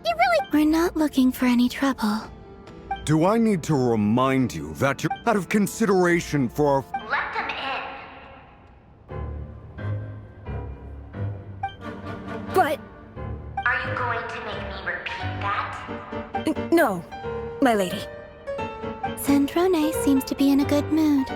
You really— We're not looking for any trouble. Do I need to remind you that you're out of consideration for our... Let them in. But... Are you going to make me repeat that? No, my lady. Sandrone seems to be in a good mood.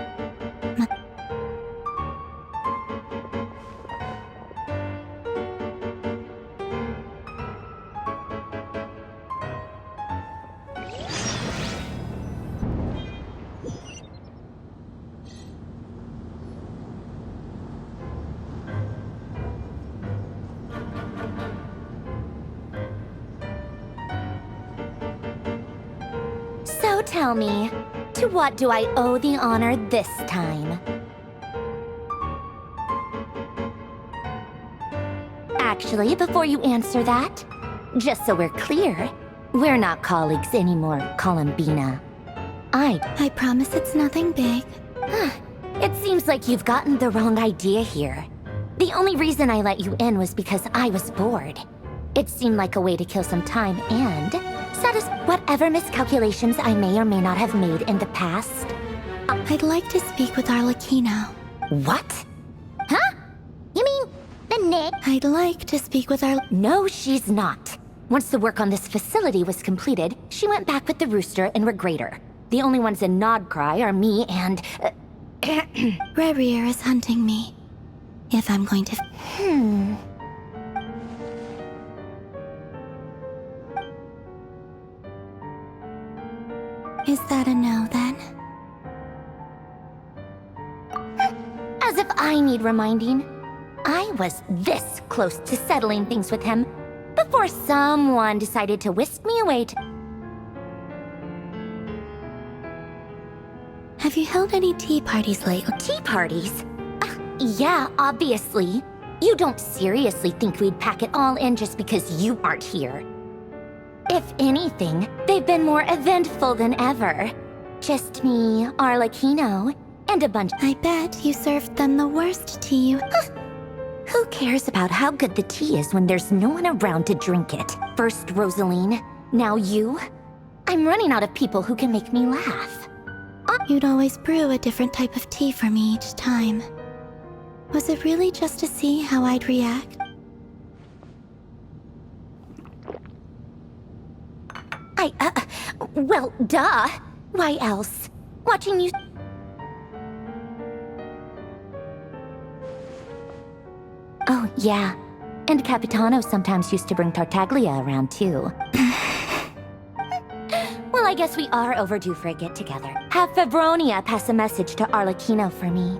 So tell me, to what do I owe the honor this time? Actually, before you answer that, just so we're clear, we're not colleagues anymore, Columbina. I promise it's nothing big. It seems like you've gotten the wrong idea here. The only reason I let you in was because I was bored. It seemed like a way to kill some time and satisfy whatever miscalculations I may or may not have made in the past. I'd like to speak with Arlecchino. What? Huh? You mean the Nick? I'd like to speak with No, she's not. Once the work on this facility was completed, she went back with the rooster and Regrator. The only ones in Nod-Krai are me and... Rerir is hunting me. If I'm going to... Is that a no, then? As if I need reminding. I was this close to settling things with him before someone decided to whisk me away to... Have you held any tea parties lately? Tea parties? Yeah, obviously. You don't seriously think we'd pack it all in just because you aren't here. If anything, they've been more eventful than ever. Just me, Arlecchino, and a bunch... I bet you served them the worst tea you... Who cares about how good the tea is when there's no one around to drink it? First Rosaline, now you. I'm running out of people who can make me laugh. You'd always brew a different type of tea for me each time. Was it really just to see how I'd react? Well, duh. Why else? Watching you... Oh, yeah. And Capitano sometimes used to bring Tartaglia around, too. Well, I guess we are overdue for a get-together. Have Fabronia pass a message to Arlecchino for me.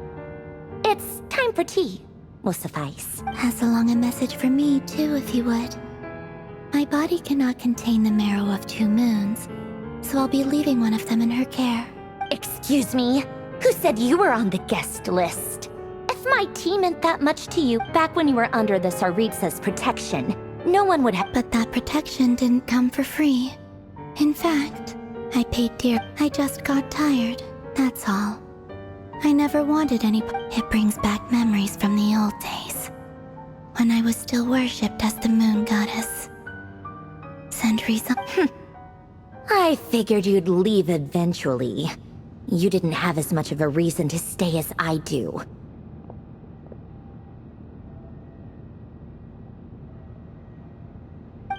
It's time for tea. Will suffice. Pass along a message for me, too, if you would. My body cannot contain the marrow of 2 moons, so I'll be leaving one of them in her care. Excuse me? Who said you were on the guest list? If my tea meant that much to you back when you were under the Tsaritsa's protection, no one would have... But that protection didn't come for free. In fact, I paid dear. I just got tired, that's all. I never wanted any... It brings back memories from the old days, when I was still worshipped as the moon goddess. Centuries of... I figured you'd leave eventually. You didn't have as much of a reason to stay as I do.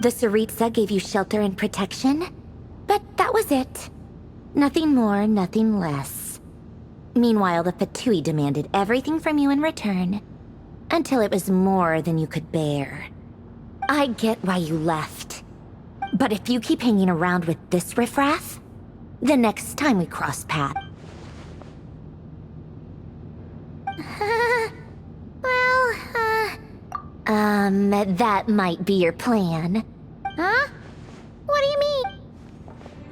The Tsaritsa gave you shelter and protection, but that was it. Nothing more, nothing less. Meanwhile, the Fatui demanded everything from you in return, until it was more than you could bear. I get why you left. But if you keep hanging around with this riffraff, the next time we cross paths... that might be your plan. Huh? What do you mean?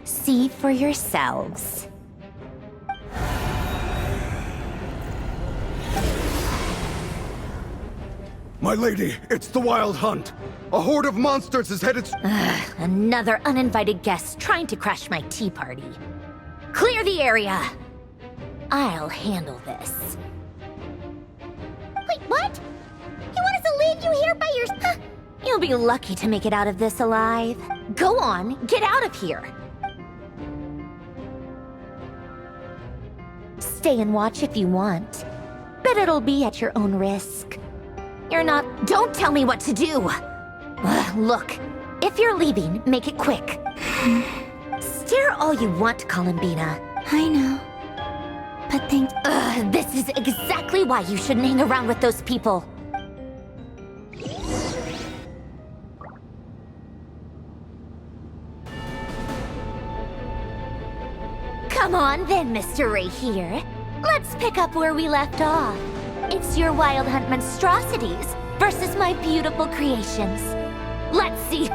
See for yourselves. My lady, it's the Wild Hunt. A horde of monsters is headed... Another uninvited guest trying to crash my tea party. Clear the area! I'll handle this. Wait, what? You want us to leave you here by your... You'll be lucky to make it out of this alive. Go on, get out of here. Stay and watch if you want, but it'll be at your own risk. You're not... Don't tell me what to do! Ugh, look, if you're leaving, make it quick. Stare all you want, Columbina. I know. But thanks. This is exactly why you shouldn't hang around with those people. Come on then, Mr. Ray here. Let's pick up where we left off. It's your wild hunt monstrosities versus my beautiful creations. Let's see.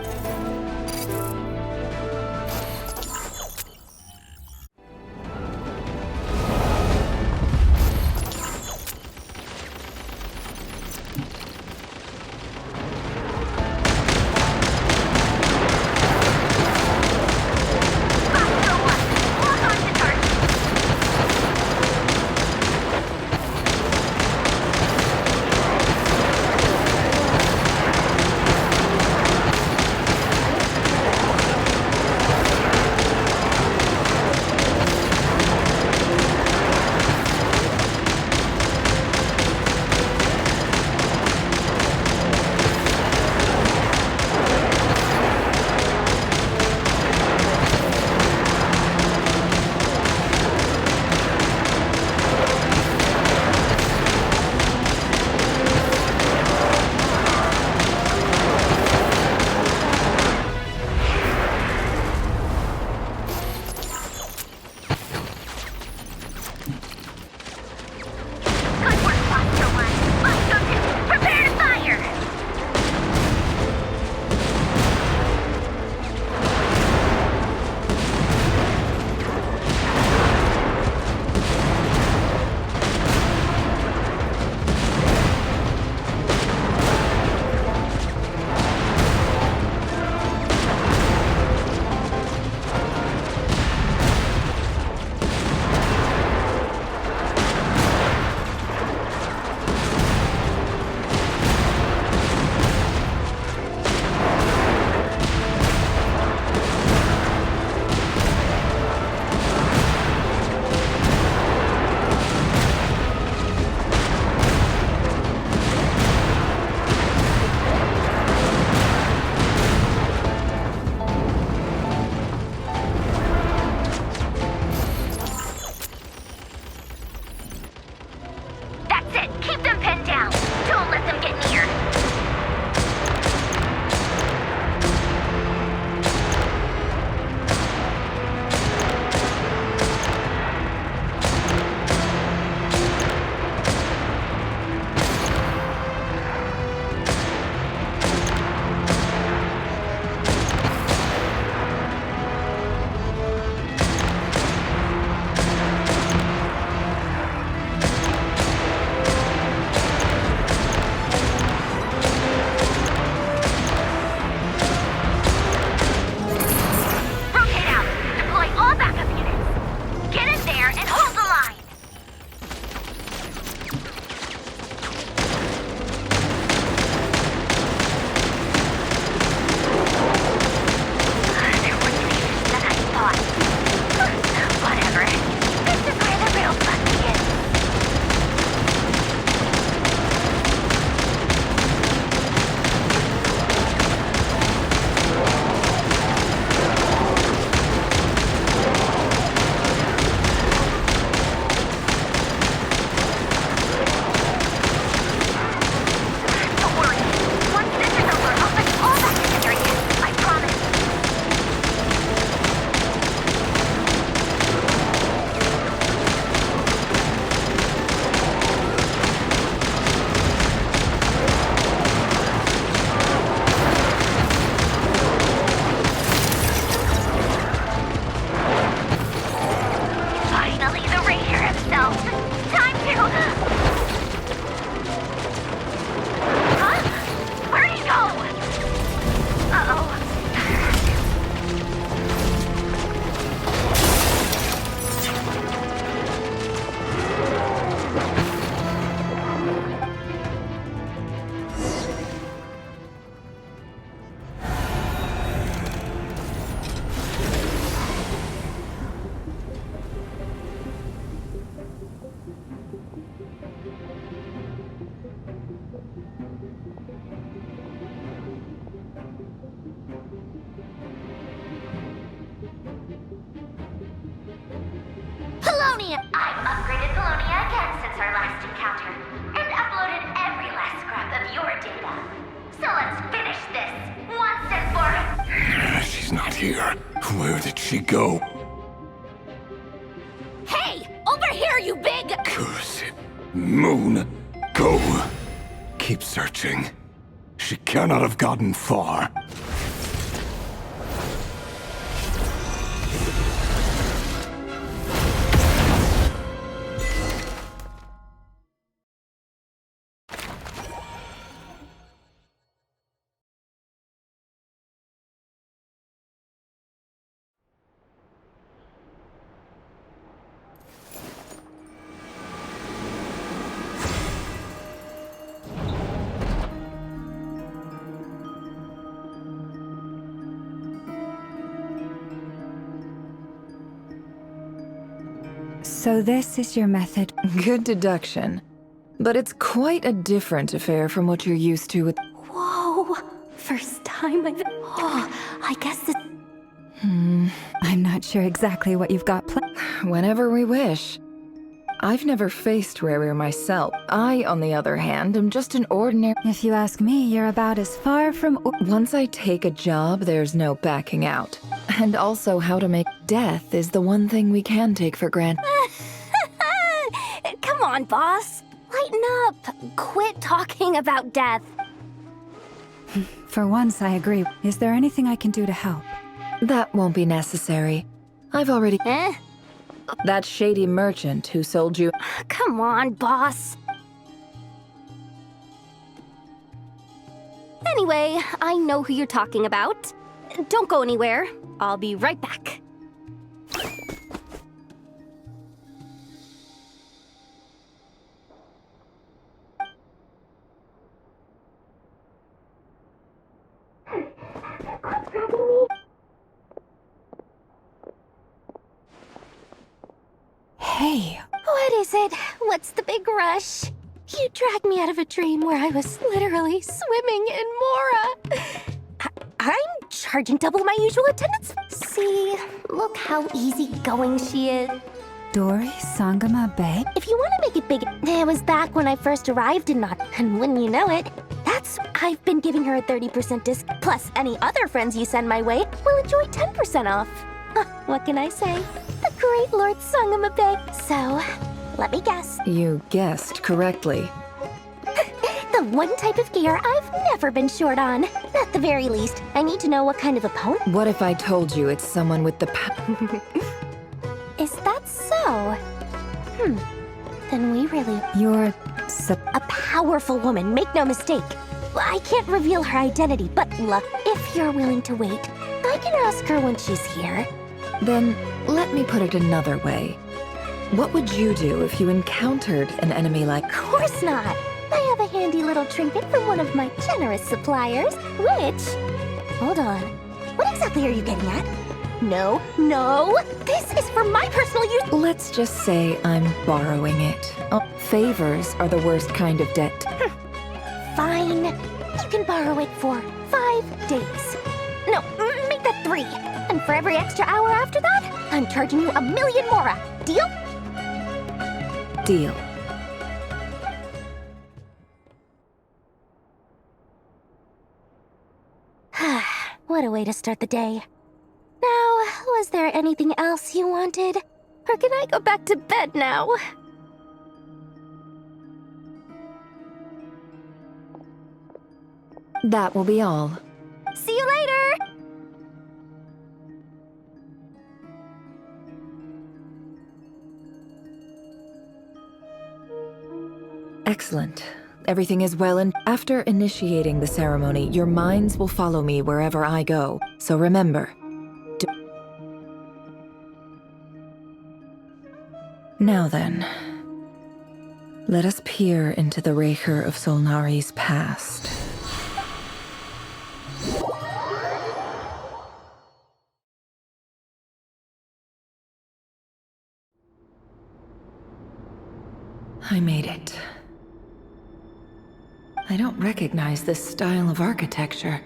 Polonia! I've upgraded Polonia again since our last encounter, and uploaded every last scrap of your data. So let's finish this, once and for... She's not here. Where did she go? Hey! Over here, you big... Curse it. Moon, go. Keep searching. She cannot have gotten far. So this is your method. Good deduction. But it's quite a different affair from what you're used to with— Whoa! First time I've... Oh, I guess it... I'm not sure exactly what you've got whenever we wish. I've never faced Rere myself. I, on the other hand, am just an ordinary— If you ask me, you're about as far from... Once I take a job, there's no backing out. And also how to make— Death is the one thing we can take for granted. Come on, boss. Lighten up. Quit talking about death. For once, I agree. Is there anything I can do to help? That won't be necessary. I've already— That shady merchant who sold you— Come on, boss. Anyway, I know who you're talking about. Don't go anywhere. I'll be right back. Hey, What is it? What's the big rush? You dragged me out of a dream where I was literally swimming in Mora. I'm charging double my usual attendance. See, look how easygoing she is. Dory Sangama Bay? If you want to make it big, it was back when I first arrived in Nod, and wouldn't you know it, I've been giving her a 30% discount. Plus, any other friends you send my way will enjoy 10% off. What can I say? The great Lord Sangama Bay. So, let me guess. You guessed correctly. The one type of gear I've never been short on. At the very least, I need to know what kind of opponent. What if I told you it's someone with the Is that so? Then we really... You're... A powerful woman, make no mistake. I can't reveal her identity, but look, if you're willing to wait, I can ask her when she's here. Then, let me put it another way. What would you do if you encountered an enemy like— Of course not. I have a handy little trinket from one of my generous suppliers, which... Hold on. What exactly are you getting at? No, this is for my personal use. Let's just say I'm borrowing it. Oh, favors are the worst kind of debt. Fine. You can borrow it for 5 days. No, make that 3. And for every extra hour after that, I'm charging you 1,000,000 Mora. Deal? Deal. What a way to start the day. Now, was there anything else you wanted? Or can I go back to bed now? That will be all. See you later! Excellent. Everything is well, and after initiating the ceremony, your minds will follow me wherever I go. So remember. Now then, let us peer into the Raker of Solnari's past. I made it. I don't recognize this style of architecture.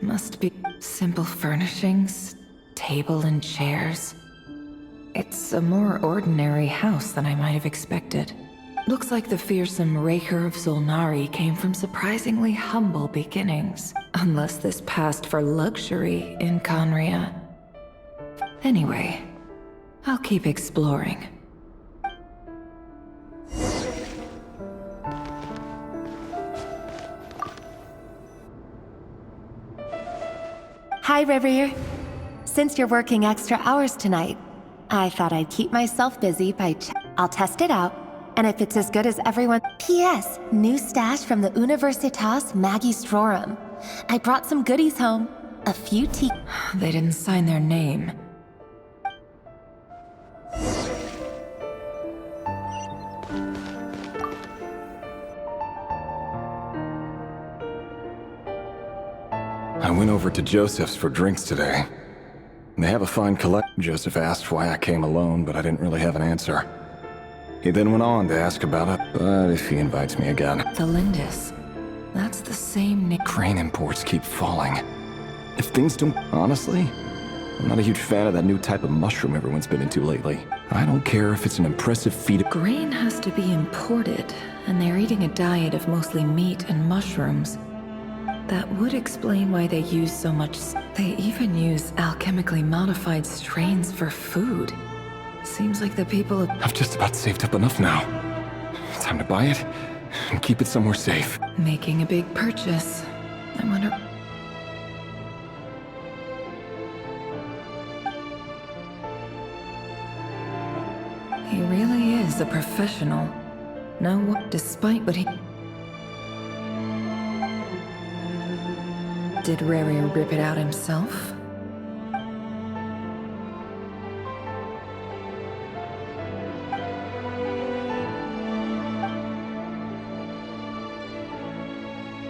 Must be simple furnishings, table and chairs. It's a more ordinary house than I might have expected. Looks like the fearsome Raker of Zulnari came from surprisingly humble beginnings. Unless this passed for luxury in Conria. Anyway, I'll keep exploring. Hi, River. Since you're working extra hours tonight, I thought I'd keep myself busy by I'll test it out, and if it's as good as everyone... P.S. New stash from the Universitas Magistrorum. I brought some goodies home. A few tea... They didn't sign their name. I went over to Joseph's for drinks today. They have a fine collection. Joseph asked why I came alone, but I didn't really have an answer. He then went on to ask about it, but if he invites me again... The Lindis. That's the same name. Crane imports keep falling. If things don't... Honestly, I'm not a huge fan of that new type of mushroom everyone's been into lately. I don't care if it's an impressive feat of... Grain has to be imported, and they're eating a diet of mostly meat and mushrooms. That would explain why they use so much... They even use alchemically modified strains for food. Seems like the people... I've just about saved up enough now. Time to buy it and keep it somewhere safe. Making a big purchase. I wonder... He really is a professional. No, despite what he... Did Rary rip it out himself?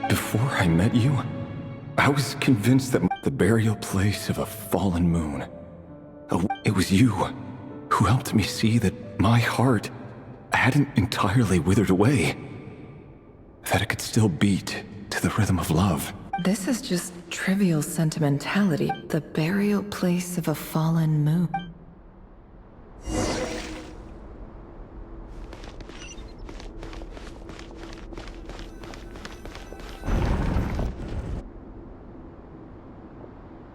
Before I met you, I was convinced that the burial place of a fallen moon. It was you who helped me see that my heart hadn't entirely withered away. That it could still beat to the rhythm of love. This is just trivial sentimentality. The burial place of a fallen moon.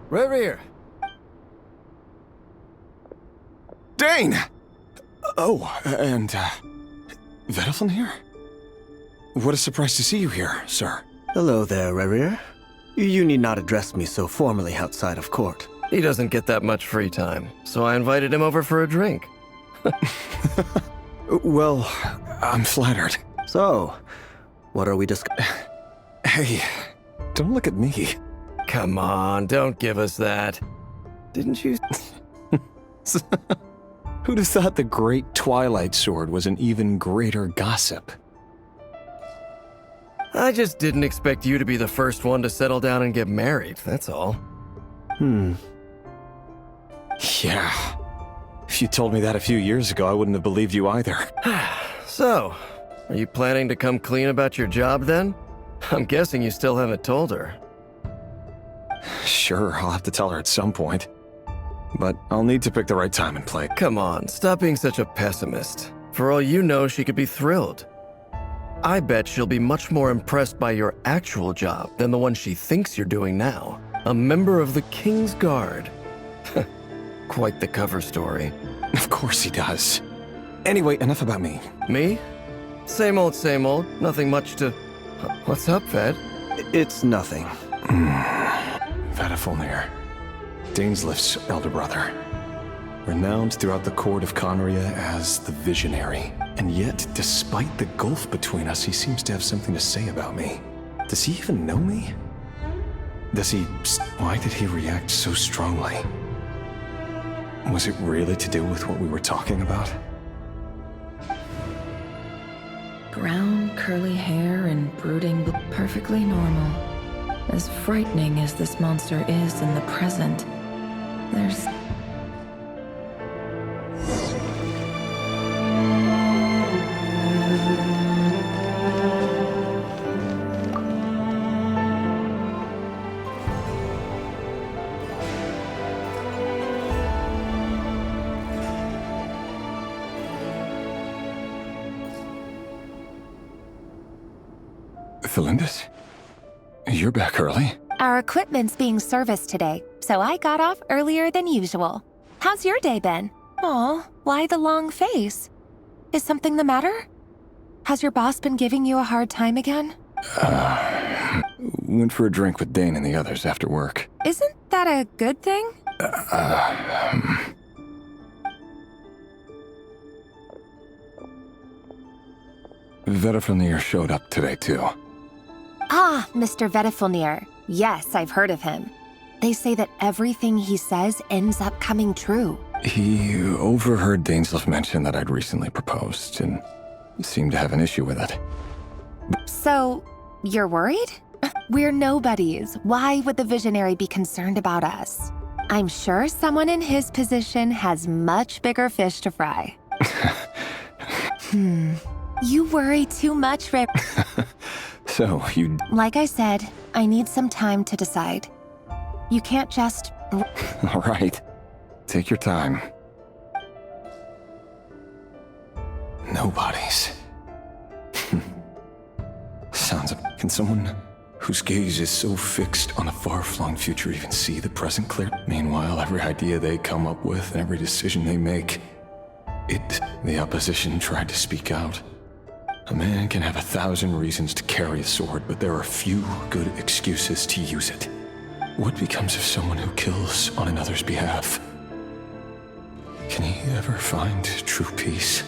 Rerir! Dane! Oh, and, Vedalfin here? What a surprise to see you here, sir. Hello there, Rerir. You need not address me so formally outside of court. He doesn't get that much free time, so I invited him over for a drink. Well, I'm flattered. So, what are we discussing? Hey, don't look at me. Come on, don't give us that. Didn't you? Who'd have thought the great Twilight Sword was an even greater gossip? I just didn't expect you to be the first one to settle down and get married, that's all. Yeah. If you told me that a few years ago, I wouldn't have believed you either. So, are you planning to come clean about your job then? I'm guessing you still haven't told her. Sure, I'll have to tell her at some point. But I'll need to pick the right time and place. Come on, stop being such a pessimist. For all you know, she could be thrilled. I bet she'll be much more impressed by your actual job than the one she thinks you're doing now. A member of the King's Guard. Quite the cover story. Of course he does. Anyway, enough about me. Me? Same old, nothing much to... What's up, Ved? It's nothing. Vedalfin, Dainslift's elder brother. Renowned throughout the court of Conria as the Visionary. And yet, despite the gulf between us, he seems to have something to say about me. Does he even know me? Does he... Why did he react so strongly? Was it really to do with what we were talking about? Brown, curly hair and brooding, perfectly normal. As frightening as this monster is in the present, there's... Thelindis? You're back early? Our equipment's being serviced today, so I got off earlier than usual. How's your day been? Aw, why the long face? Is something the matter? Has your boss been giving you a hard time again? Went for a drink with Dane and the others after work. Isn't that a good thing? Vedifilnir showed up today, too. Ah, Mr. Vedifilnir. Yes, I've heard of him. They say that everything he says ends up coming true. He overheard Dainsleif mention that I'd recently proposed, and seemed to have an issue with it. So, you're worried? We're nobodies. Why would the Visionary be concerned about us? I'm sure someone in his position has much bigger fish to fry. You worry too much, Rip. So, you... Like I said, I need some time to decide. You can't just... All right. Take your time. Nobodies. Sounds of... Can someone whose gaze is so fixed on a far-flung future even see the present clear? Meanwhile, every idea they come up with and every decision they make, the opposition tried to speak out. A man can have 1,000 reasons to carry a sword, but there are few good excuses to use it. What becomes of someone who kills on another's behalf? Can he ever find true peace?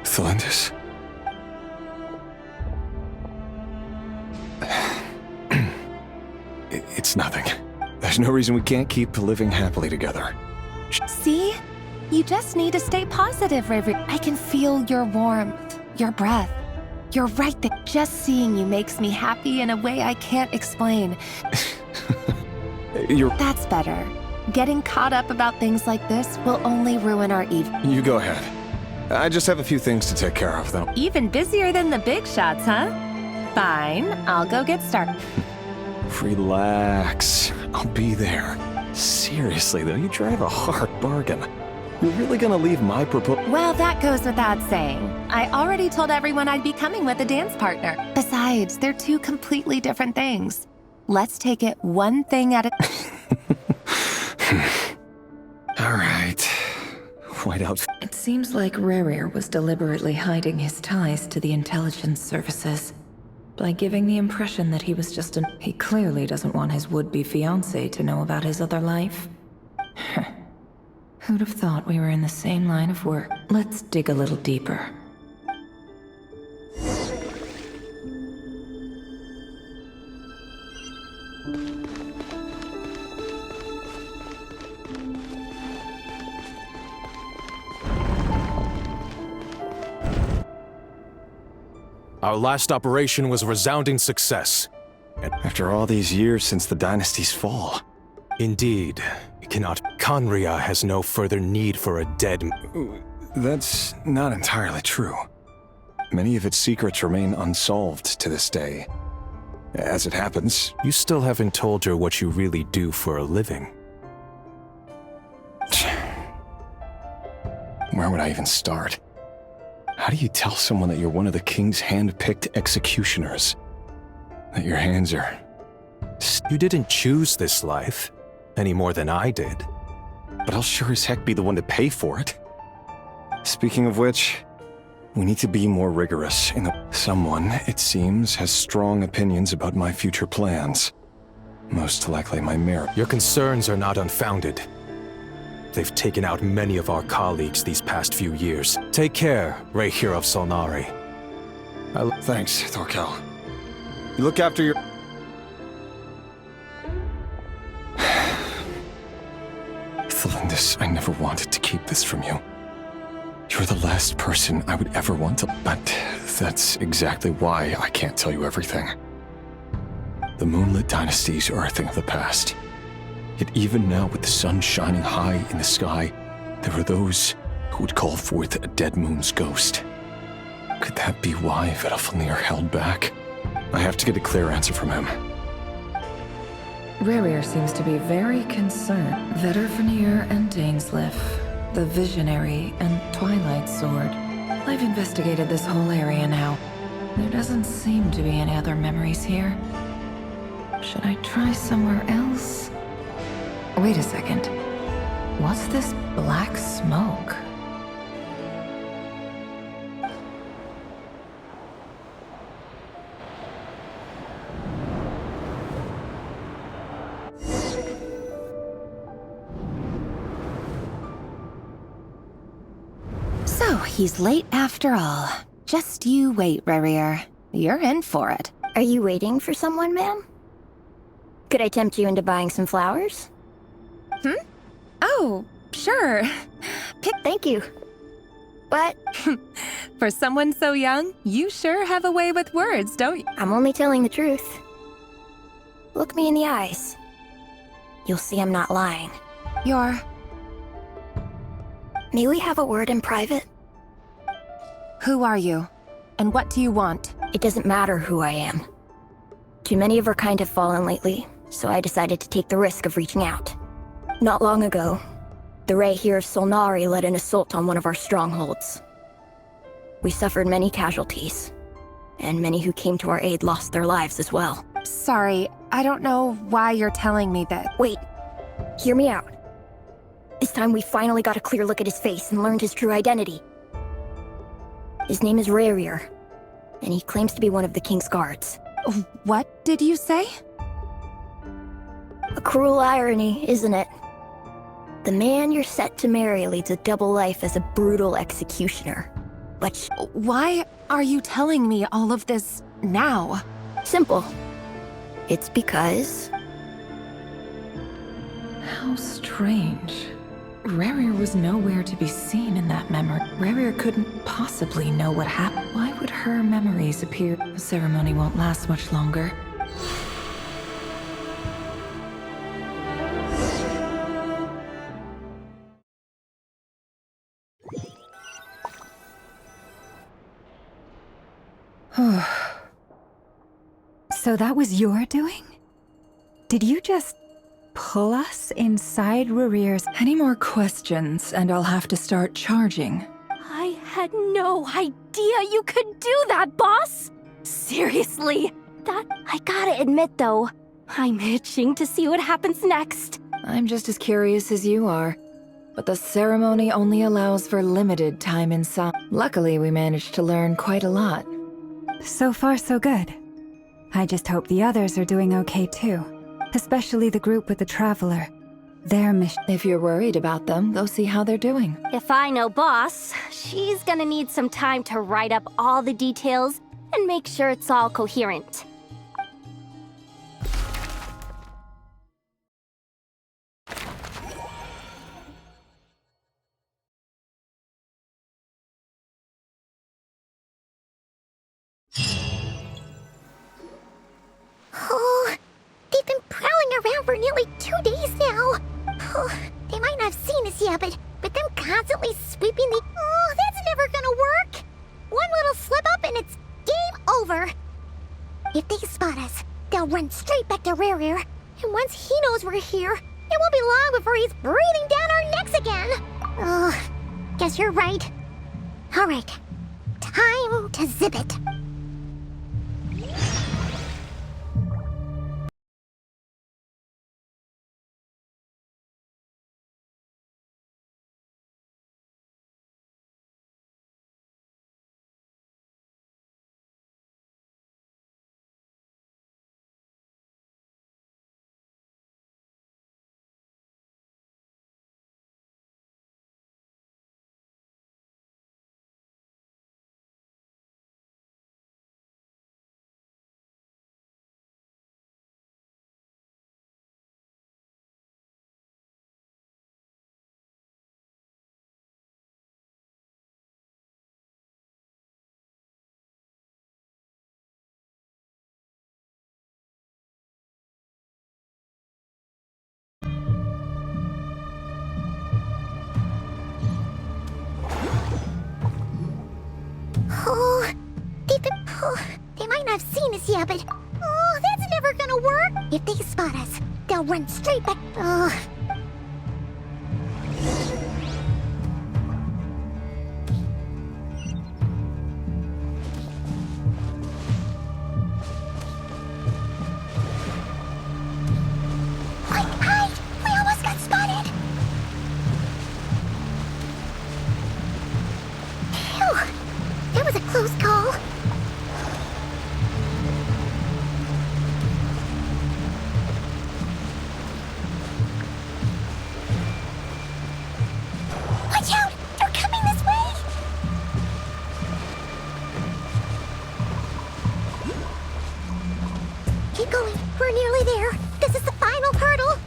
Thelindis? It's nothing. There's no reason we can't keep living happily together. See? You just need to stay positive, River. I can feel your warmth, your breath. You're right there. Just seeing you makes me happy in a way I can't explain. That's better. Getting caught up about things like this will only ruin our evening. You go ahead. I just have a few things to take care of, though. Even busier than the big shots, huh? Fine, I'll go get started. Relax. I'll be there. Seriously, though, you drive a hard bargain. You're really gonna leave my proposal? Well, that goes without saying. I already told everyone I'd be coming with a dance partner. Besides, they're two completely different things. Let's take it one thing at a... All right. White out. It seems like Rerir was deliberately hiding his ties to the intelligence services. By giving the impression that he was just he clearly doesn't want his would-be fiancé to know about his other life. Who'd have thought we were in the same line of work? Let's dig a little deeper. Our last operation was a resounding success. After all these years since the dynasty's fall. Indeed, it cannot. Khaenri'ah has no further need for a dead... That's not entirely true. Many of its secrets remain unsolved to this day. As it happens... You still haven't told her what you really do for a living. Where would I even start? How do you tell someone that you're one of the king's hand-picked executioners? That your hands are... You didn't choose this life, any more than I did. But I'll sure as heck be the one to pay for it. Speaking of which, we need to be more rigorous in the... Someone, it seems, has strong opinions about my future plans. Most likely my merit. Your concerns are not unfounded. They've taken out many of our colleagues these past few years. Take care, Re'hir of Solnari. Thanks, Thorkel. You look after your... Thelindis, I never wanted to keep this from you. You're the last person I would ever want to... But that's exactly why I can't tell you everything. The moonlit dynasties are a thing of the past. Yet even now, with the sun shining high in the sky, there are those who would call forth a dead moon's ghost. Could that be why Vedifilnir held back? I have to get a clear answer from him. Rerir seems to be very concerned. Vetterfenir and Dainsleif, the Visionary and Twilight Sword. I've investigated this whole area now. There doesn't seem to be any other memories here. Should I try somewhere else? Wait a second. What's this black smoke? So, he's late after all. Just you wait, Rerir. You're in for it. Are you waiting for someone, ma'am? Could I tempt you into buying some flowers? Oh, sure. Thank you. But For someone so young, you sure have a way with words, don't you? I'm only telling the truth. Look me in the eyes. You'll see I'm not lying. You're... May we have a word in private? Who are you? And what do you want? It doesn't matter who I am. Too many of our kind have fallen lately, so I decided to take the risk of reaching out. Not long ago, the Ray here of Solnari led an assault on one of our strongholds. We suffered many casualties, and many who came to our aid lost their lives as well. Sorry, I don't know why you're telling me that. Wait, hear me out. This time we finally got a clear look at his face and learned his true identity. His name is Rerir, and he claims to be one of the King's guards. What did you say? A cruel irony, isn't it? The man you're set to marry leads a double life as a brutal executioner. But Why are you telling me all of this now? simple. It's because... How strange. Rerir was nowhere to be seen in that memory. Rerir couldn't possibly know what happened. Why would her memories appear? The ceremony won't last much longer. So that was your doing? Did you just pull us inside Rerir's? Any more questions, and I'll have to start charging. I had no idea you could do that, boss! Seriously! I gotta admit though, I'm itching to see what happens next. I'm just as curious as you are. But the ceremony only allows for limited time inside. Luckily, we managed to learn quite a lot. So far, so good. I just hope the others are doing okay too. Especially the group with the Traveler. Their mission. If you're worried about them, go see how they're doing. If I know boss, she's gonna need some time to write up all the details and make sure it's all coherent. Oh, they've been prowling around for nearly 2 days now. Oh, they might not have seen us yet, but them constantly sweeping the... Oh, that's never gonna work. One little slip up and it's game over. If they spot us, they'll run straight back to Rerir. And once he knows we're here, it won't be long before he's breathing down our necks again. Oh, guess you're right. All right, time to zip it. Oh, they might not have seen us yet, but... Oh, that's never gonna work. If they spot us, they'll run straight back. Ugh. Quick, hide! We almost got spotted! Phew! That was a close call. Watch out! They're coming this way! Keep going. We're nearly there. This is the final hurdle.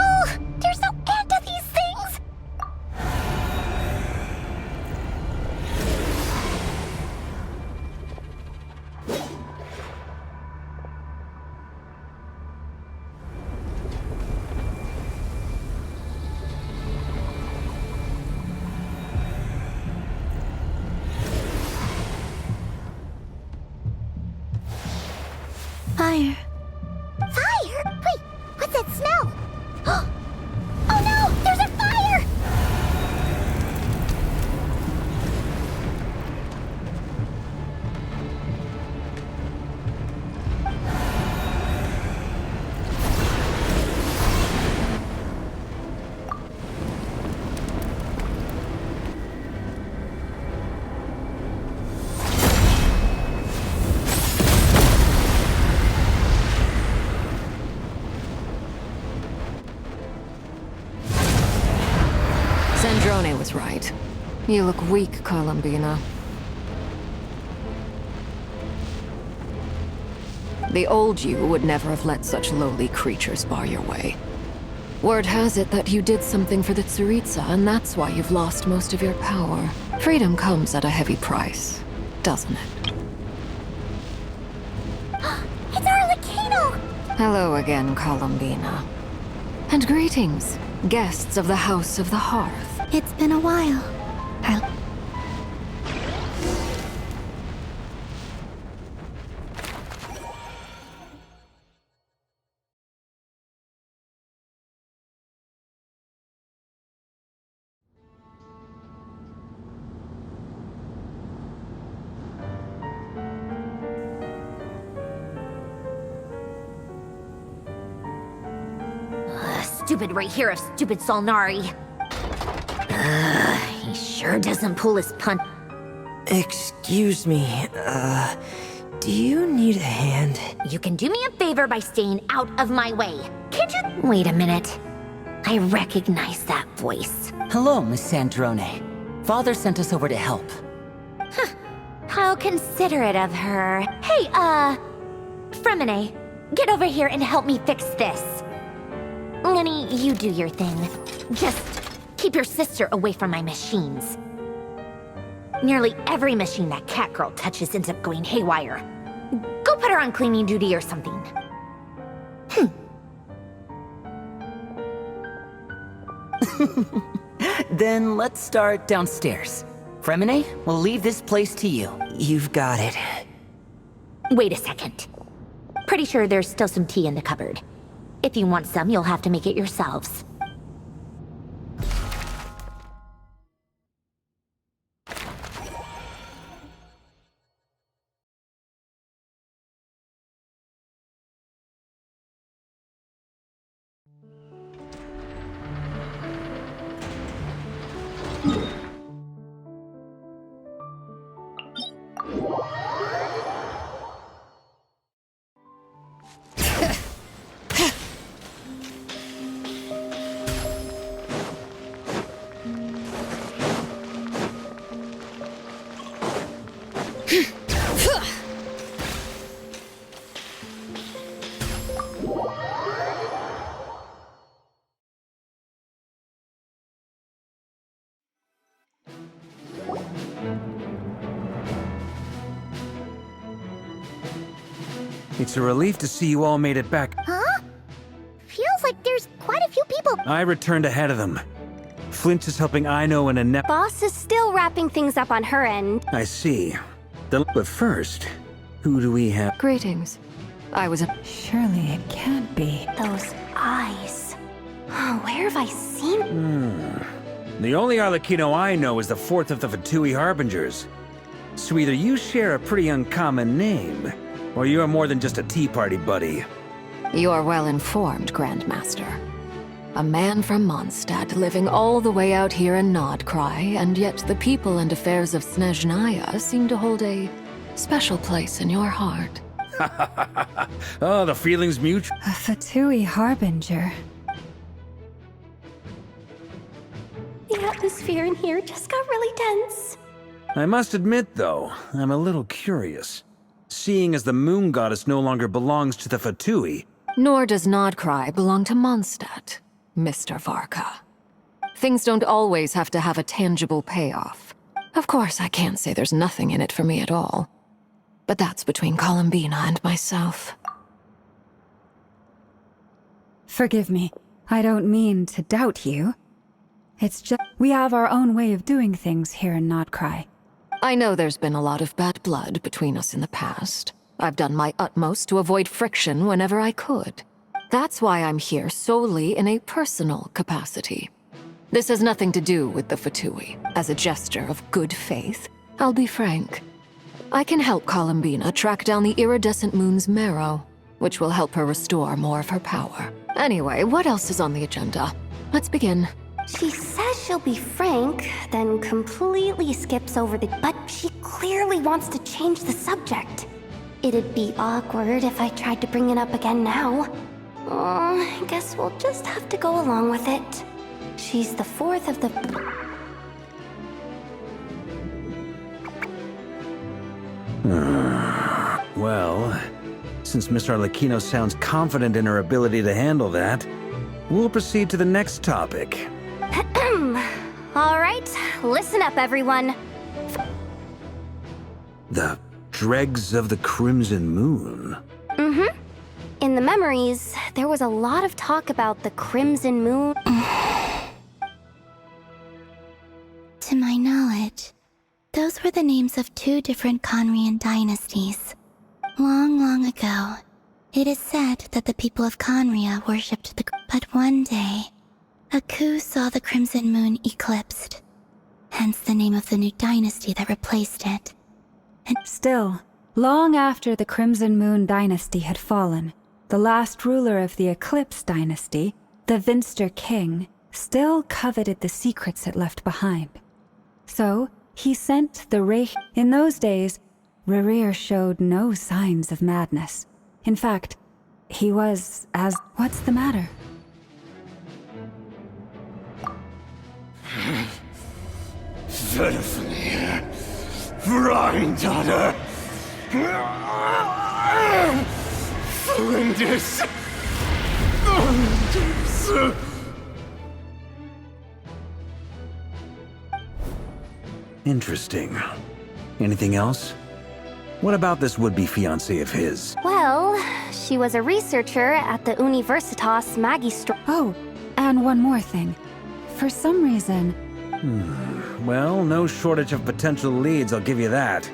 Oh, there's no end to these things! Fire. Fire? Wait, what's that smell? Oh no! There's a fire! Sandrone was right. You look weak, Columbina. The old you would never have let such lowly creatures bar your way. Word has it that you did something for the Tsaritsa, and that's why you've lost most of your power. Freedom comes at a heavy price, doesn't it? It's Arlecano! Hello again, Columbina. And greetings, guests of the House of the Hearth. It's been a while. Stupid right here of stupid Solnari. He sure doesn't pull his punch. Excuse me, do you need a hand? You can do me a favor by staying out of my way. Can't you? Wait a minute. I recognize that voice. Hello, Miss Sandrone. Father sent us over to help. How considerate of her. Hey, Fremine, get over here and help me fix this. Lenny, you do your thing. Just keep your sister away from my machines. Nearly every machine that cat girl touches ends up going haywire. Go put her on cleaning duty or something. Then let's start downstairs. Fremine, we'll leave this place to you. You've got it. Wait a second. Pretty sure there's still some tea in the cupboard. If you want some, you'll have to make it yourselves. It's a relief to see you all made it back. Huh? Feels like there's quite a few people. I returned ahead of them. Flint is helping Aino and Annette. Boss is still wrapping things up on her end. I see. But first, who do we have? Greetings. I was Surely it can't be. Those eyes. Oh, where have I seen? The only Arlecchino I know is the fourth of the Fatui Harbingers. So either you share a pretty uncommon name, or you are more than just a tea party buddy. You are well informed, Grandmaster. A man from Mondstadt living all the way out here in Nod-Krai, and yet the people and affairs of Snezhnaya seem to hold a special place in your heart. Oh, the feeling's mutual. A Fatui Harbinger. The atmosphere in here just got really tense. I must admit, though, I'm a little curious. Seeing as the moon goddess no longer belongs to the Fatui. Nor does Nod-Krai belong to Mondstadt, Mr. Varka. Things don't always have to have a tangible payoff. Of course, I can't say there's nothing in it for me at all. But that's between Columbina and myself. Forgive me. I don't mean to doubt you. It's just we have our own way of doing things here in Nod-Krai. I know there's been a lot of bad blood between us in the past. I've done my utmost to avoid friction whenever I could. That's why I'm here solely in a personal capacity. This has nothing to do with the Fatui. As a gesture of good faith, I'll be frank. I can help Columbina track down the iridescent moon's marrow, which will help her restore more of her power. Anyway, what else is on the agenda? Let's begin. She says she'll be frank, then completely skips over the... But she clearly wants to change the subject. It'd be awkward if I tried to bring it up again now. I guess we'll just have to go along with it. She's the fourth of the... Well, since Miss Arlecchino sounds confident in her ability to handle that, we'll proceed to the next topic. All right, listen up, everyone. The dregs of the Crimson Moon. In the memories, there was a lot of talk about the Crimson Moon. To my knowledge, those were the names of two different Conrian dynasties. Long, long ago, it is said that the people of Conria worshipped the... But one day, a coup saw the Crimson Moon eclipsed. Hence the name of the new dynasty that replaced it. And Still, long after the Crimson Moon dynasty had fallen, the last ruler of the Eclipse dynasty, the Vinster King, still coveted the secrets it left behind. So, he sent the Reich. In those days, Rerir showed no signs of madness. In fact, he was as... What's the matter? Verfnir, Freundaughter, Flinders. Interesting. Anything else? What about this would-be fiancé of his? Well, she was a researcher at the Universitas Magistral. Oh, and one more thing. For some reason... Well, no shortage of potential leads, I'll give you that.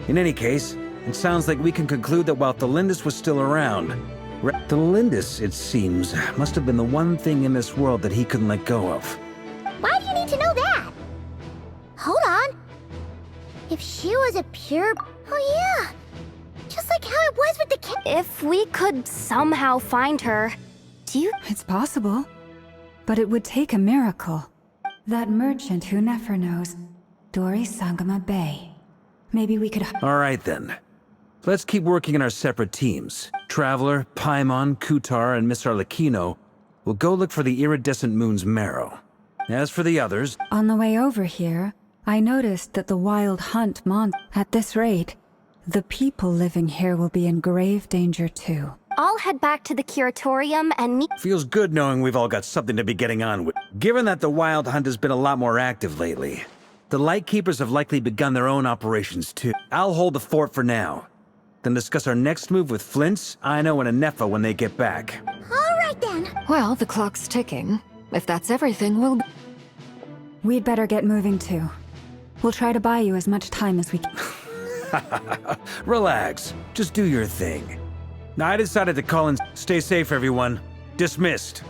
In any case, it sounds like we can conclude that while Thelindis was still around, Thelindis, it seems, must have been the one thing in this world that he couldn't let go of. Why do you need to know that? Hold on. If she was a pure... Oh yeah. Just like how it was with the kid. If we could somehow find her, do you... It's possible. But it would take a miracle. That merchant who never knows, Dori Sangama Bay. Maybe we could... All right then. Let's keep working in our separate teams. Traveler, Paimon, Kutar, and Miss Arlecchino will go look for the iridescent moon's marrow. As for the others... On the way over here, I noticed that the Wild Hunt At this rate, the people living here will be in grave danger too. I'll head back to the curatorium and meet... Feels good knowing we've all got something to be getting on with. Given that the Wild Hunt has been a lot more active lately, the Lightkeepers have likely begun their own operations too. I'll hold the fort for now, then discuss our next move with Flints, Aino, and Anefa when they get back. All right then. Well, the clock's ticking. If that's everything, we'll... We'd better get moving too. We'll try to buy you as much time as we can. Relax. Just do your thing. Now I decided to call in. Stay safe, everyone. Dismissed.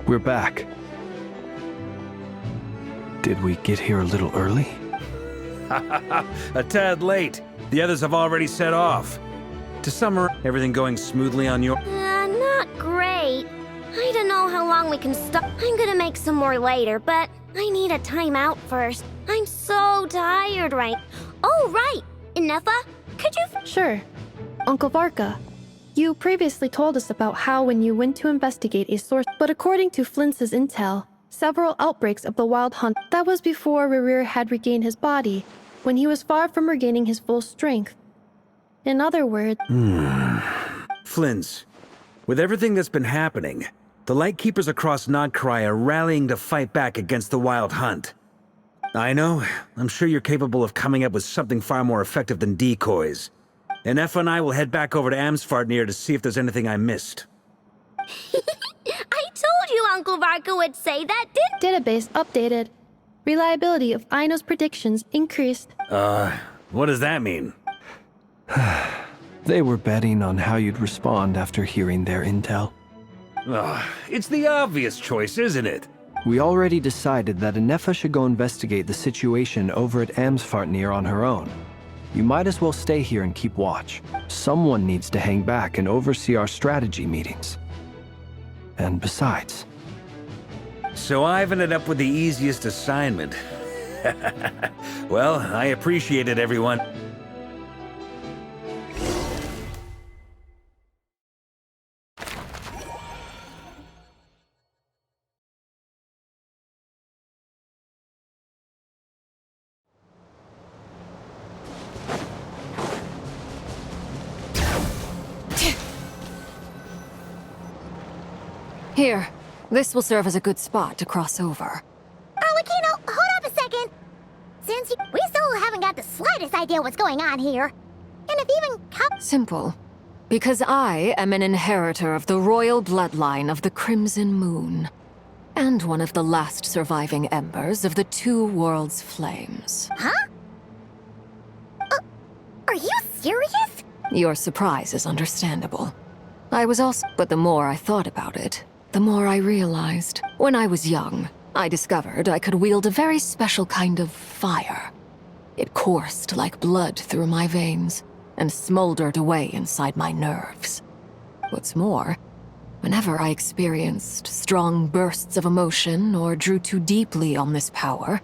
We're back. Did we get here a little early? A tad late. The others have already set off. To summarize, everything going smoothly on your... Not great. I don't know how long we can stop. I'm gonna make some more later, but I need a timeout first. I'm so tired right. Oh, right. Inefa, could you... Sure. Uncle Varka, you previously told us about how when you went to investigate a source, but according to Flint's intel, several outbreaks of the wild hunt, that was before Rerir had regained his body, when he was far from regaining his full strength. In other words... Flint's, with everything that's been happening, the Lightkeepers across Nod-Krai are rallying to fight back against the wild hunt. I know, I'm sure you're capable of coming up with something far more effective than decoys. And Effa and I will head back over to Amsfartnir to see if there's anything I missed. I told you Uncle Varka would say that, Database updated. Reliability of Aino's predictions increased. What does that mean? They were betting on how you'd respond after hearing their intel. It's the obvious choice, isn't it? We already decided that Inefa should go investigate the situation over at Amsfartnir on her own. You might as well stay here and keep watch. Someone needs to hang back and oversee our strategy meetings. And besides... So I've ended up with the easiest assignment. Well, I appreciate it, everyone. Here, this will serve as a good spot to cross over. Arlecchino, hold up a second. We still haven't got the slightest idea what's going on here. And if even Simple. Because I am an inheritor of the royal bloodline of the Crimson Moon. And one of the last surviving embers of the Two Worlds Flames. Huh? Are you serious? Your surprise is understandable. I was also... But the more I thought about it, the more I realized. When I was young, I discovered I could wield a very special kind of fire. It coursed like blood through my veins and smoldered away inside my nerves. What's more, whenever I experienced strong bursts of emotion or drew too deeply on this power,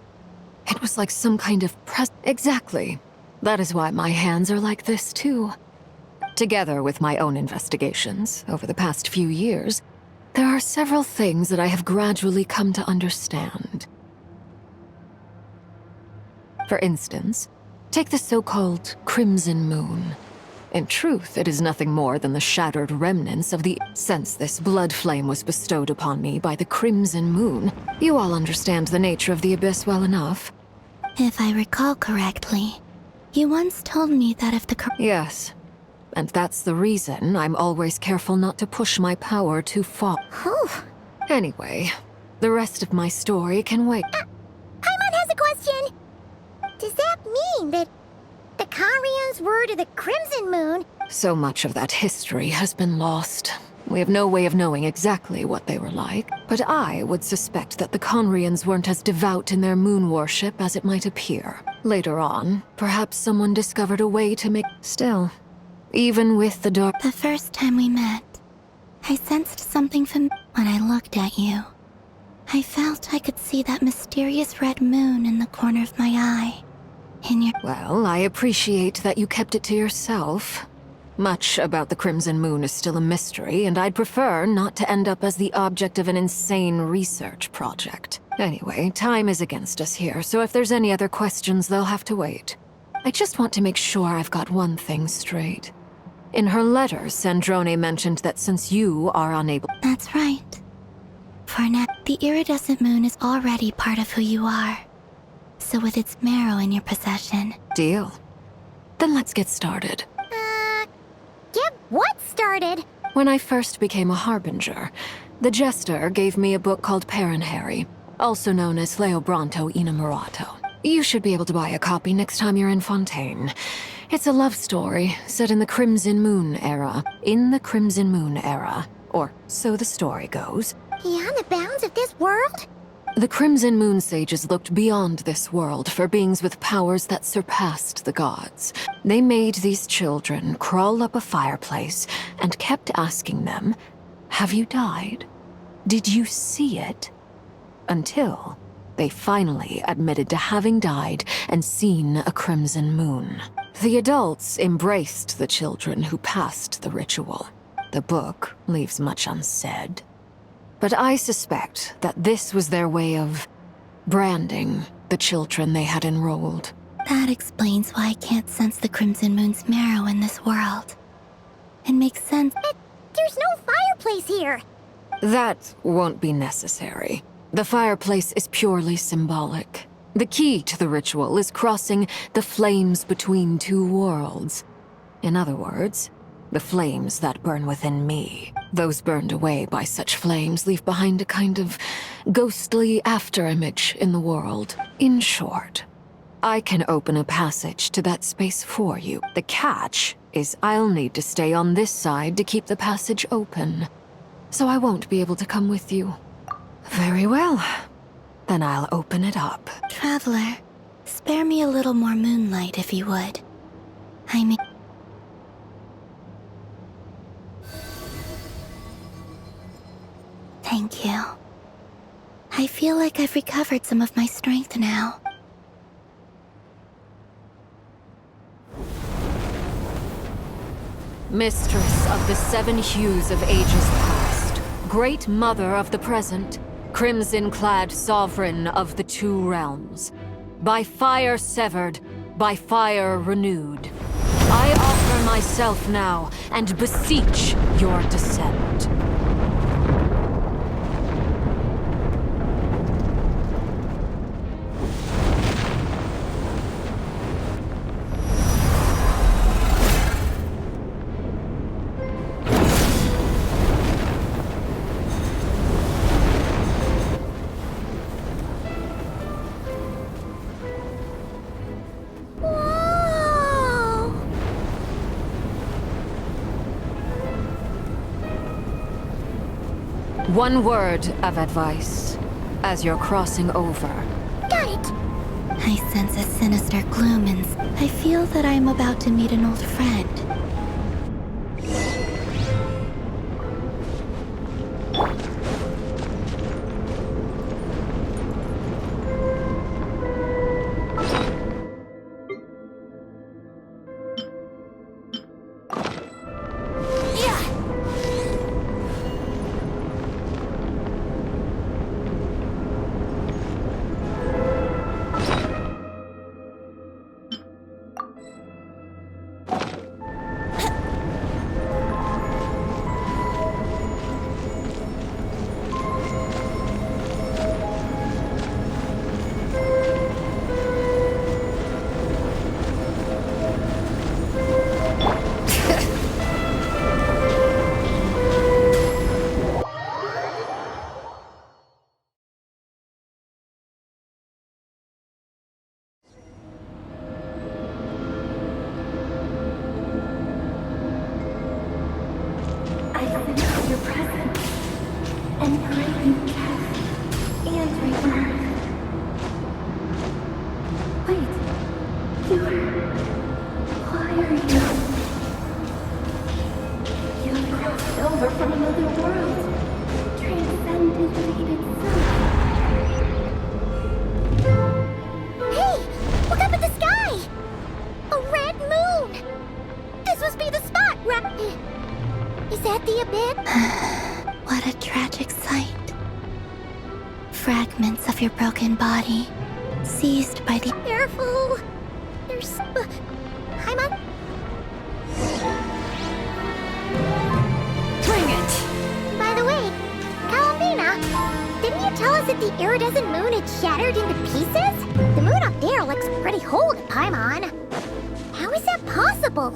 it was like some kind of Exactly. That is why my hands are like this too. Together with my own investigations over the past few years, there are several things that I have gradually come to understand. For instance, take the so-called Crimson Moon. In truth, it is nothing more than the shattered remnants of the... Since this blood flame was bestowed upon me by the Crimson Moon, you all understand the nature of the Abyss well enough. If I recall correctly, you once told me that if the... Yes. And that's the reason I'm always careful not to push my power too far. Anyway, the rest of my story can wait. Paimon has a question. Does that mean that the Karians were to the Crimson Moon? So much of that history has been lost. We have no way of knowing exactly what they were like, but I would suspect that the Conrians weren't as devout in their moon worship as it might appear. Later on, perhaps someone discovered a way to make... Still, even with the dark... The first time we met, I sensed something from... When I looked at you, I felt I could see that mysterious red moon in the corner of my eye. In your... Well, I appreciate that you kept it to yourself. Much about the Crimson Moon is still a mystery, and I'd prefer not to end up as the object of an insane research project. Anyway, time is against us here, so if there's any other questions, they'll have to wait. I just want to make sure I've got one thing straight. In her letter, Sandrone mentioned that since you are unable... That's right. For now, the iridescent moon is already part of who you are. So with its marrow in your possession... Deal. Then let's get started. Get what started? When I first became a Harbinger, the Jester gave me a book called Paranhari, also known as Leobranto Innamorato. You should be able to buy a copy next time you're in Fontaine. It's a love story set in the Crimson Moon era. In the Crimson Moon era. Or so the story goes. Beyond the bounds of this world? The Crimson Moon sages looked beyond this world for beings with powers that surpassed the gods. They made these children crawl up a fireplace and kept asking them, "Have you died? Did you see it?" Until they finally admitted to having died and seen a crimson moon. The adults embraced the children who passed the ritual. The book leaves much unsaid. But I suspect that this was their way of branding the children they had enrolled. That explains why I can't sense the Crimson Moon's marrow in this world. It makes sense. There's no fireplace here. That won't be necessary. The fireplace is purely symbolic. The key to the ritual is crossing the flames between two worlds. In other words, the flames that burn within me. Those burned away by such flames leave behind a kind of ghostly afterimage in the world. In short, I can open a passage to that space for you. The catch is I'll need to stay on this side to keep the passage open. So I won't be able to come with you. Very well. Then I'll open it up. Traveler, spare me a little more moonlight if you would. I mean... Thank you. I feel like I've recovered some of my strength now. Mistress of the seven hues of ages past, great mother of the present, crimson-clad sovereign of the two realms, by fire severed, by fire renewed, I offer myself now and beseech your descent. One word of advice, as you're crossing over. Got it! I sense a sinister gloom and I feel that I am about to meet an old friend. Fragments of your broken body, seized by the... Careful! There's... I'm on... Bring it! By the way, Calambina, tell us that the iridescent moon had shattered into pieces? The moon up there looks pretty whole to Paimon. How is that possible?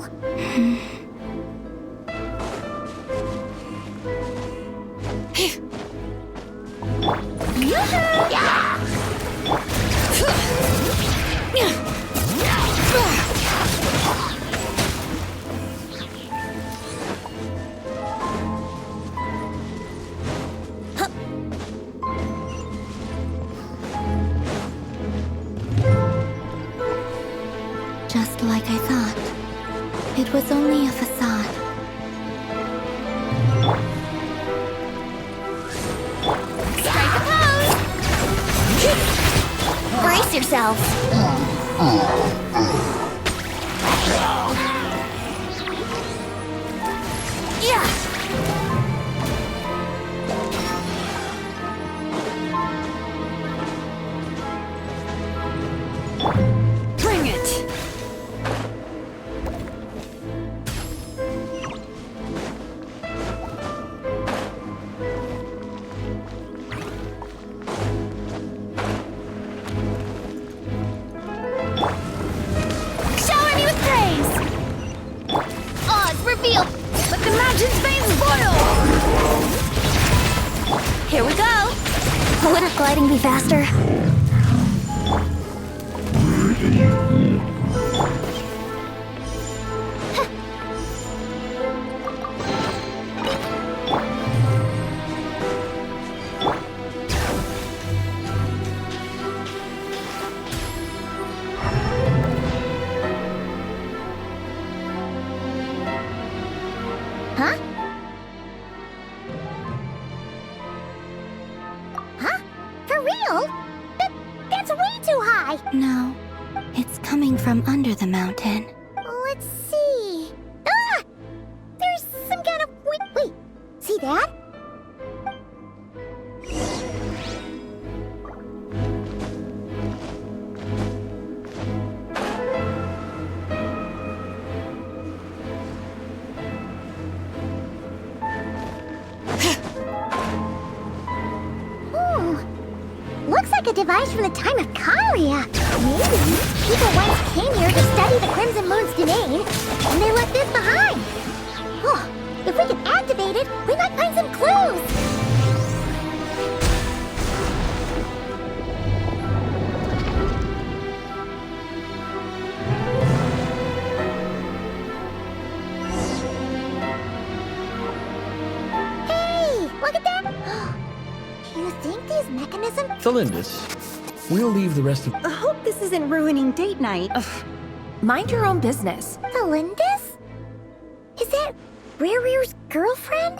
Just like I thought. It was only a facade. Strike a pose! Brace yourself! Yeah! Bring it! Shower me with praise! Oz, reveal! Let the mountain's veins boil! Here we go! Wouldn't gliding be faster? Huh? Huh? For real? That's way too high! No, it's coming from under the mountain. Let's see. Ah! There's some kind of... Wait. See that? Looks like a device from the time of Kalia. Maybe people once came here to study the Crimson Moon's domain, and they left this behind. Oh, if we can activate it, we might find some clues. Hey, look at that. You think these mechanisms... Thelindis, we'll leave the rest of... I hope this isn't ruining date night. Mind your own business. Thelindis? Is that Rear's girlfriend?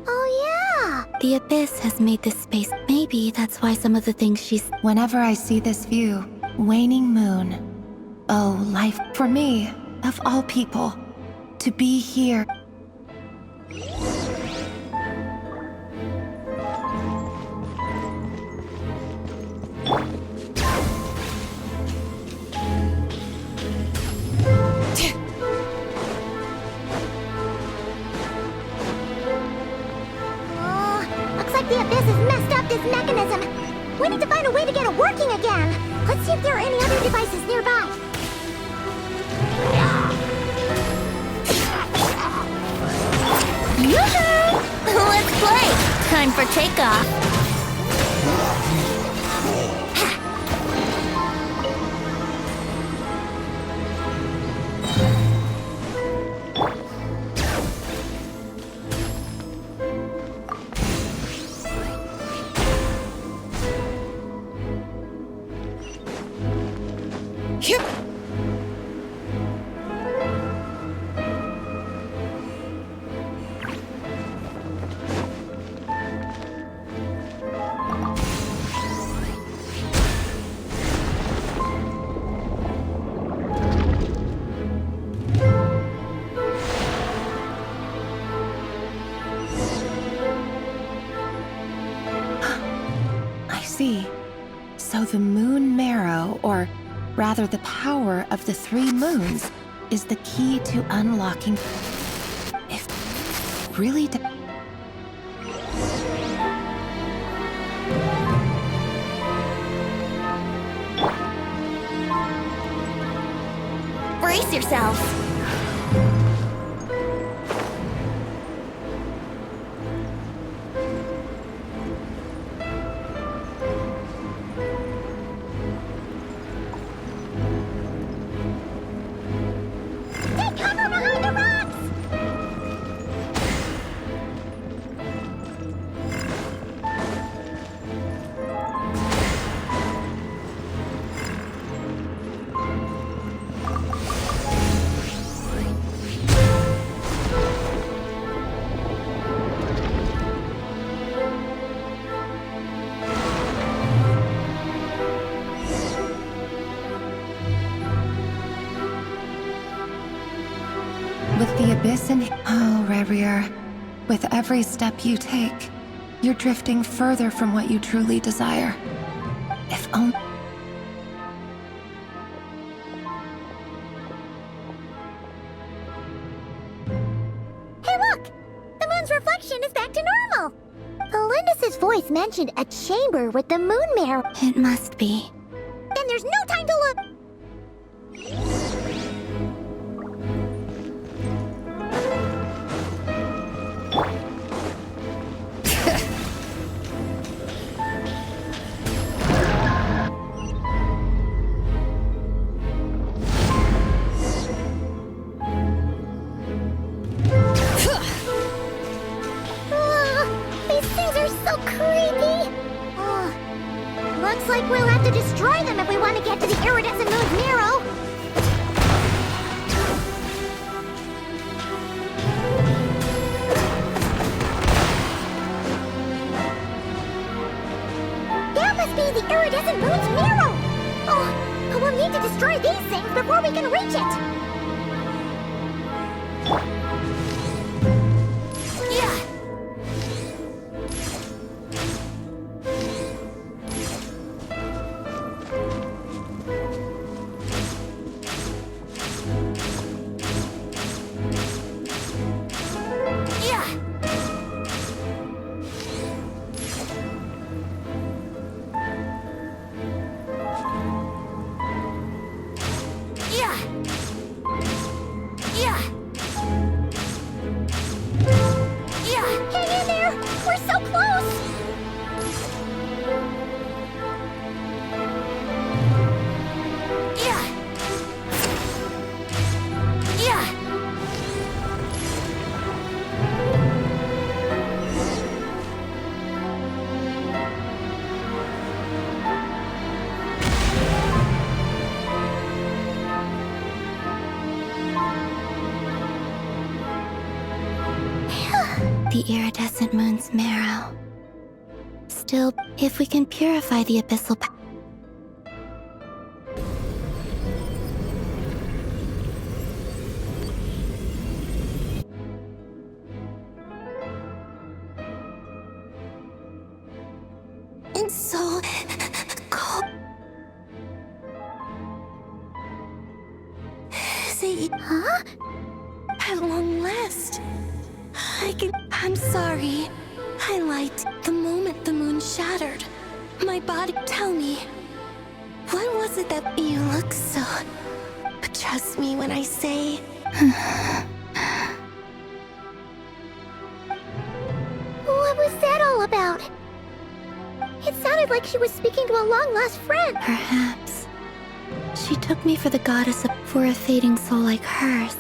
Oh yeah! The Abyss has made this space. Maybe that's why some of the things she's... Whenever I see this view, waning moon. Oh, life for me, of all people, to be here. Looks like the Abyss has messed up this mechanism. We need to find a way to get it working again. Let's see if there are any other devices nearby. Yoo-hoo! Let's play! Time for takeoff. So the moon marrow, or rather the power of the 3 moons, is the key to unlocking... If really... Brace yourselves! Take cover behind the rocks! With the abyss in... Oh, Rerir. With every step you take, you're drifting further from what you truly desire. If only... Hey look! The moon's reflection is back to normal! Elindis' voice mentioned a chamber with the moon mare. It must be. Then there's no time to look! These things are so creepy! Looks like we'll have to destroy them if we want to get to the iridescent moon's marrow! That must be the iridescent moon's marrow! Oh, we'll need to destroy these things before we can reach it! Hang in there! We're so close! The iridescent moon's marrow. Still, if we can purify the abyssal It's so cold. See, Huh? at long last, I'm sorry. I lied the moment the moon shattered. My body, tell me, what was it that you look so? But trust me when I say. What was that all about? It sounded like she was speaking to a long-lost friend. Perhaps. She took me for the goddess for a fading soul like hers.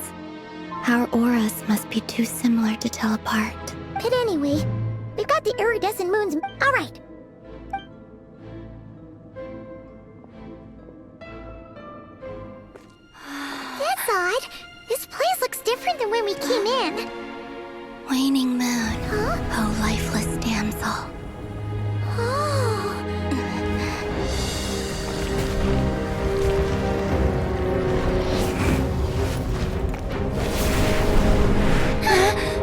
Our auras must be too similar to tell apart. But anyway, we've got the iridescent moon's... All right. That's odd. This place looks different than when we came in. Waning moon. Huh? Oh, lifeless damsel. Oh.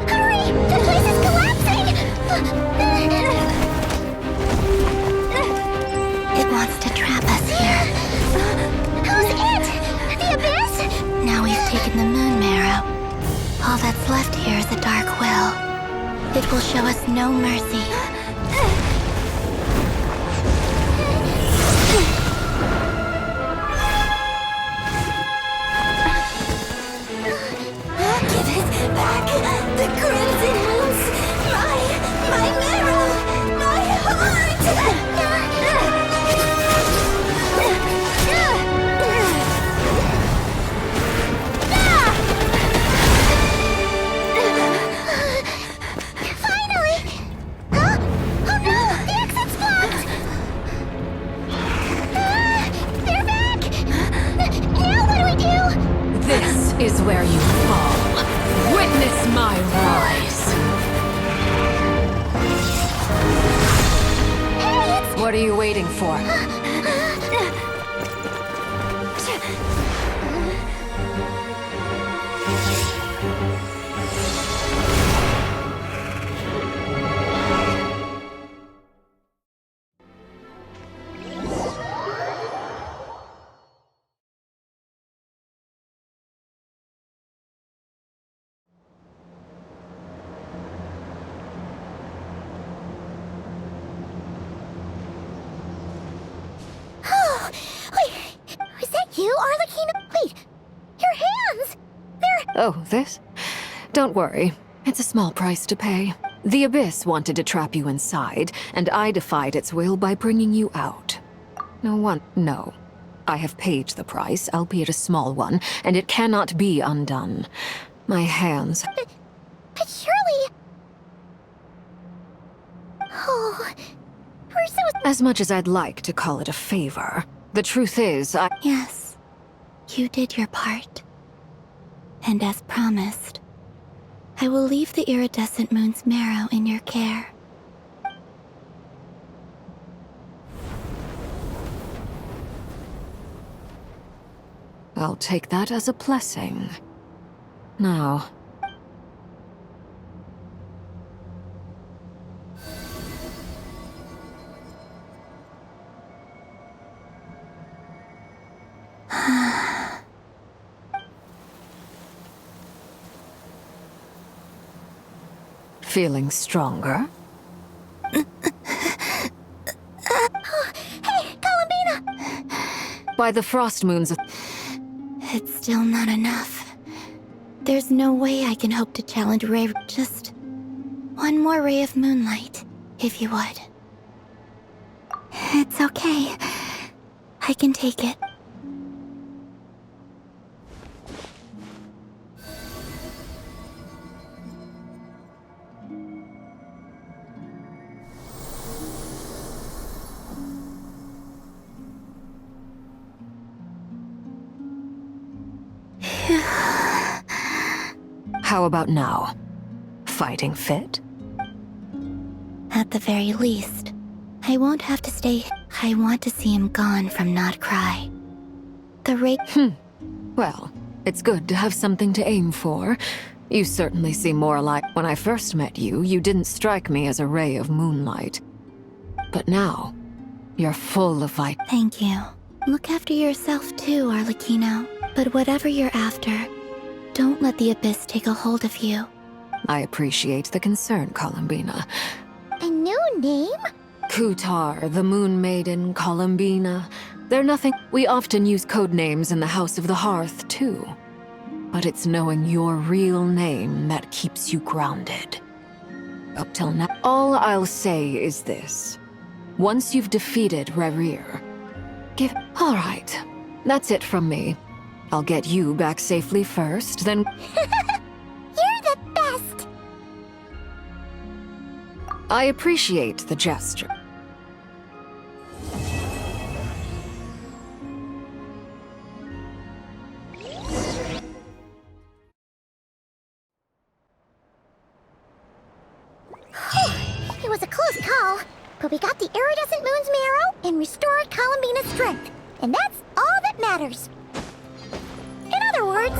Hurry! The place is collapsing! It wants to trap us here. Who's it? The abyss? Now we've taken the moon marrow. All that's left here is a dark will. It will show us no mercy. for. Oh, wait, is that you, Arlecchino? Wait, your hands! They're... Oh, this? Don't worry. It's a small price to pay. The Abyss wanted to trap you inside, and I defied its will by bringing you out. No. I have paid the price, albeit a small one, and it cannot be undone. My hands... But surely... Oh, we're so... As much as I'd like to call it a favor, the truth is, Yes, you did your part. And as promised, I will leave the iridescent moon's marrow in your care. I'll take that as a blessing. Now... Feeling stronger? Hey, Columbina! By the frost moons of... It's still not enough. There's no way I can hope to challenge Ray. Just one more ray of moonlight, if you would. It's okay. I can take it. How about now? Fighting fit? At the very least, I won't have to stay. I want to see him gone from Nod-Krai. The Ray... Well, it's good to have something to aim for. You certainly seem more alike. When I first met you, you didn't strike me as a ray of moonlight. But now, you're full of light. Thank you. Look after yourself too, Arlecchino. But whatever you're after, don't let the Abyss take a hold of you. I appreciate the concern, Columbina. A new name? Kutar, the Moon Maiden, Columbina. They're nothing. We often use code names in the House of the Hearth, too. But it's knowing your real name that keeps you grounded. Up till now, all I'll say is this. Once you've defeated Rerir, All right, that's it from me. I'll get you back safely first, then... You're the best! I appreciate the gesture. It was a close call, but we got the iridescent moon's marrow and restored Columbina's strength. And that's all that matters. In other words...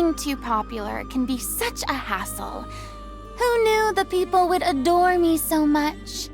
Being too popular can be such a hassle. Who knew the people would adore me so much?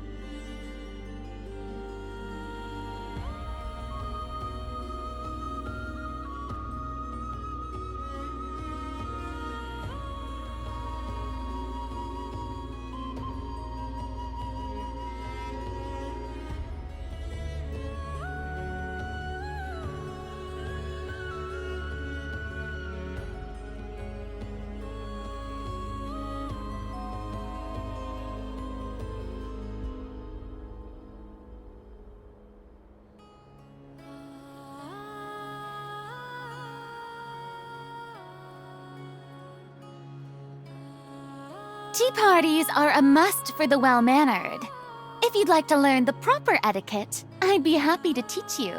Tea parties are a must for the well-mannered. If you'd like to learn the proper etiquette, I'd be happy to teach you.